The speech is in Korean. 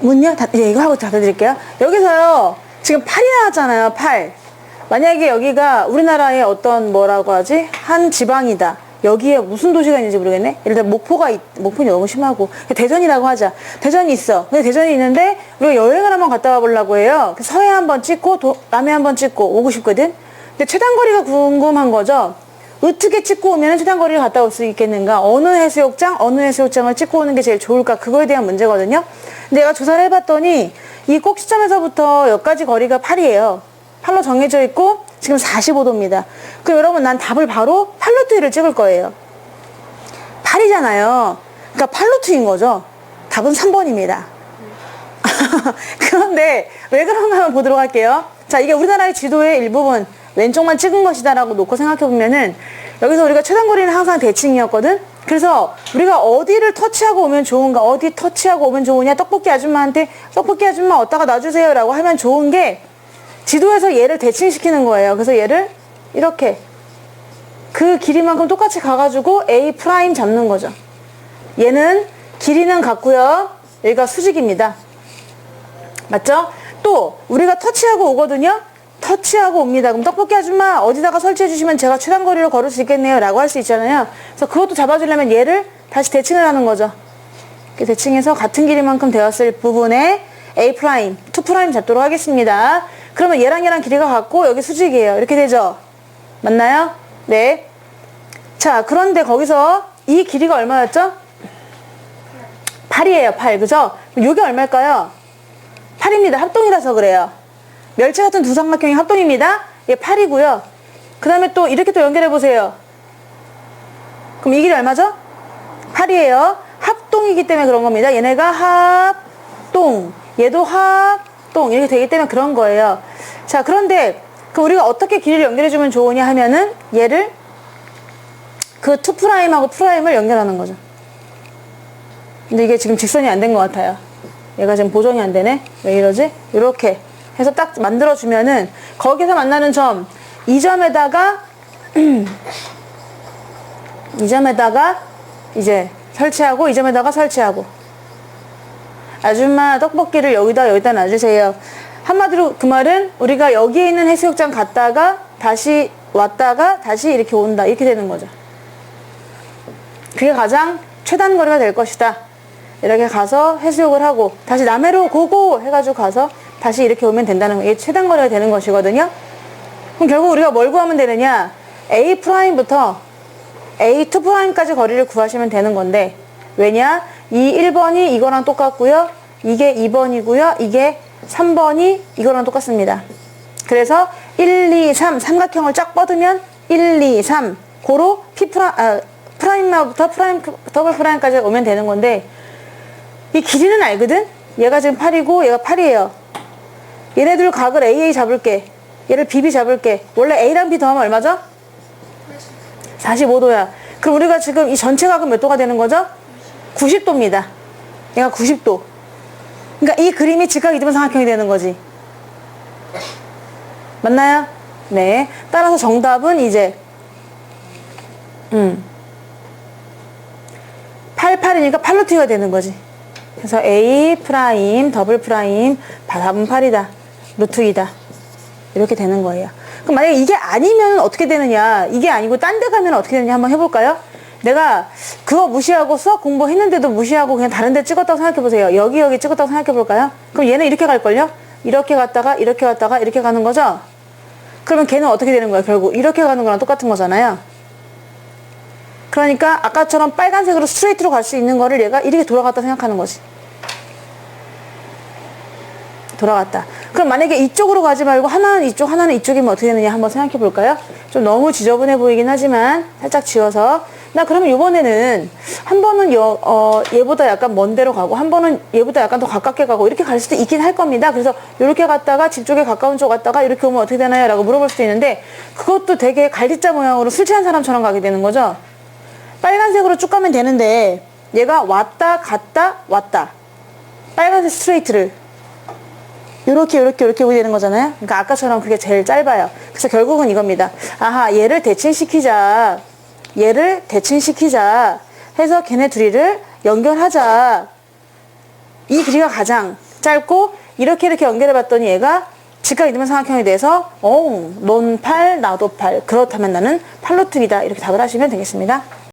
문요? 예, 이거 하고 닫아드릴게요. 여기서요, 지금 8이 나왔잖아요, 8. 만약에 여기가 우리나라의 어떤 뭐라고 하지? 한 지방이다. 여기에 무슨 도시가 있는지 모르겠네? 예를 들어 목포는 너무 심하고. 대전이라고 하자. 대전이 있어. 근데 대전이 있는데, 우리가 여행을 한번 갔다 와보려고 해요. 서해 한번 찍고, 남해 한번 찍고 오고 싶거든? 근데 최단거리가 궁금한 거죠? 어떻게 찍고 오면 최단거리를 갔다 올 수 있겠는가? 어느 해수욕장을 찍고 오는 게 제일 좋을까? 그거에 대한 문제거든요? 근데 내가 조사를 해봤더니, 이 꼭지점에서부터 여기까지 거리가 8이에요. 8로 정해져 있고, 지금 45도입니다. 그럼 여러분, 난 답을 바로 팔로트를 찍을 거예요. 8이잖아요. 그러니까 팔로트인 거죠. 답은 3번입니다. 그런데 왜 그런가 한번 보도록 할게요. 자, 이게 우리나라의 지도의 일부분, 왼쪽만 찍은 것이다 라고 놓고 생각해보면은, 여기서 우리가 최단거리는 항상 대칭이었거든? 그래서 우리가 어디를 터치하고 오면 좋은가, 어디 터치하고 오면 좋으냐, 떡볶이 아줌마한테 떡볶이 아줌마 어디다가 놔주세요 라고 하면 좋은 게, 지도에서 얘를 대칭시키는 거예요. 그래서 얘를 이렇게 그 길이만큼 똑같이 가가지고 A' 잡는 거죠. 얘는 길이는 같고요. 여기가 수직입니다. 맞죠? 또 우리가 터치하고 오거든요. 터치하고 옵니다. 그럼 떡볶이 아줌마 어디다가 설치해 주시면 제가 최단거리로 걸을 수 있겠네요 라고 할 수 있잖아요. 그래서 그것도 잡아주려면 얘를 다시 대칭을 하는 거죠. 이렇게 대칭해서 같은 길이만큼 되었을 부분에 A', 2' 잡도록 하겠습니다. 그러면 얘랑 길이가 같고 여기 수직이에요. 이렇게 되죠? 맞나요? 네. 자, 그런데 거기서 이 길이가 얼마였죠? 8이에요, 8. 그죠? 이게 얼마일까요? 8입니다. 합동이라서 그래요. 멸치 같은 두 삼각형이 합동입니다. 얘 8이고요. 그 다음에 또 이렇게 또 연결해보세요. 그럼 이 길이 얼마죠? 8이에요. 합동이기 때문에 그런 겁니다. 얘네가 합동. 얘도 합동. 이렇게 되기 때문에 그런 거예요. 자, 그런데 그 우리가 어떻게 길이를 연결해주면 좋으냐 하면은 얘를 그 2'하고 프라임을 연결하는 거죠. 근데 이게 지금 직선이 안 된 것 같아요. 얘가 지금 보정이 안 되네? 왜 이러지? 이렇게 해서 딱 만들어주면은 거기서 만나는 점, 이 점에다가 이 점에다가 이제 설치하고 이 점에다가 설치하고 아줌마 떡볶이를 여기다 놔주세요. 한마디로 그 말은 우리가 여기에 있는 해수욕장 갔다가 다시 왔다가 다시 이렇게 온다. 이렇게 되는 거죠. 그게 가장 최단 거리가 될 것이다. 이렇게 가서 해수욕을 하고 다시 남해로 고고 해가지고 가서 다시 이렇게 오면 된다는 거. 이게 최단 거리가 되는 것이거든요. 그럼 결국 우리가 뭘 구하면 되느냐? A'부터 A2'까지 거리를 구하시면 되는 건데, 왜냐? 이 1번이 이거랑 똑같고요. 이게 2번이고요. 이게 3번이 이거랑 똑같습니다. 그래서 1, 2, 3 삼각형을 쫙 뻗으면 1, 2, 3 고로 프라임부터 더블 프라임까지 오면 되는 건데, 이 길이는 알거든? 얘가 지금 8이고 얘가 8이에요. 얘네들 각을 AA 잡을게. 얘를 BB 잡을게. 원래 A랑 B 더하면 얼마죠? 45도야. 그럼 우리가 지금 이 전체 각은 몇 도가 되는 거죠? 90도입니다. 얘가 90도. 그러니까 이 그림이 직각 이등분 삼각형이 되는 거지. 맞나요? 네. 따라서 정답은 이제 88이니까 팔로트가 되는 거지. 그래서 A', 더블 프라임, 답은 8이다. 루트 2다. 이렇게 되는 거예요. 그럼 만약에 이게 아니면 어떻게 되느냐, 이게 아니고 딴 데 가면 어떻게 되느냐 한번 해볼까요? 내가 그거 무시하고 수학 공부했는데도 무시하고 그냥 다른 데 찍었다고 생각해보세요. 여기 찍었다고 생각해볼까요? 그럼 얘는 이렇게 갈걸요? 이렇게 갔다가 이렇게 갔다가 이렇게 가는 거죠? 그러면 걔는 어떻게 되는 거야? 결국 이렇게 가는 거랑 똑같은 거잖아요. 그러니까 아까처럼 빨간색으로 스트레이트로 갈 수 있는 거를 얘가 이렇게 돌아갔다 생각하는 거지. 돌아갔다. 그럼 만약에 이쪽으로 가지 말고 하나는 이쪽 하나는 이쪽이면 어떻게 되느냐 한번 생각해 볼까요? 좀 너무 지저분해 보이긴 하지만 살짝 지워서, 나 그러면 이번에는 한 번은 얘보다 약간 먼 데로 가고 한 번은 얘보다 약간 더 가깝게 가고 이렇게 갈 수도 있긴 할 겁니다. 그래서 이렇게 갔다가 집 쪽에 가까운 쪽 갔다가 이렇게 오면 어떻게 되나요? 라고 물어볼 수도 있는데, 그것도 되게 갈디자 모양으로 술 취한 사람처럼 가게 되는 거죠. 빨간색으로 쭉 가면 되는데 얘가 왔다 갔다 왔다, 빨간색 스트레이트를 이렇게 오게 되는 거잖아요. 그러니까 아까처럼 그게 제일 짧아요. 그래서 결국은 이겁니다. 아하, 얘를 대칭시키자 해서 걔네 둘이를 연결하자. 이 길이가 가장 짧고 이렇게 연결해 봤더니 얘가 직각 이등변 삼각형에 대해서 넌 팔, 나도 팔. 그렇다면 나는 팔로특이다. 이렇게 답을 하시면 되겠습니다.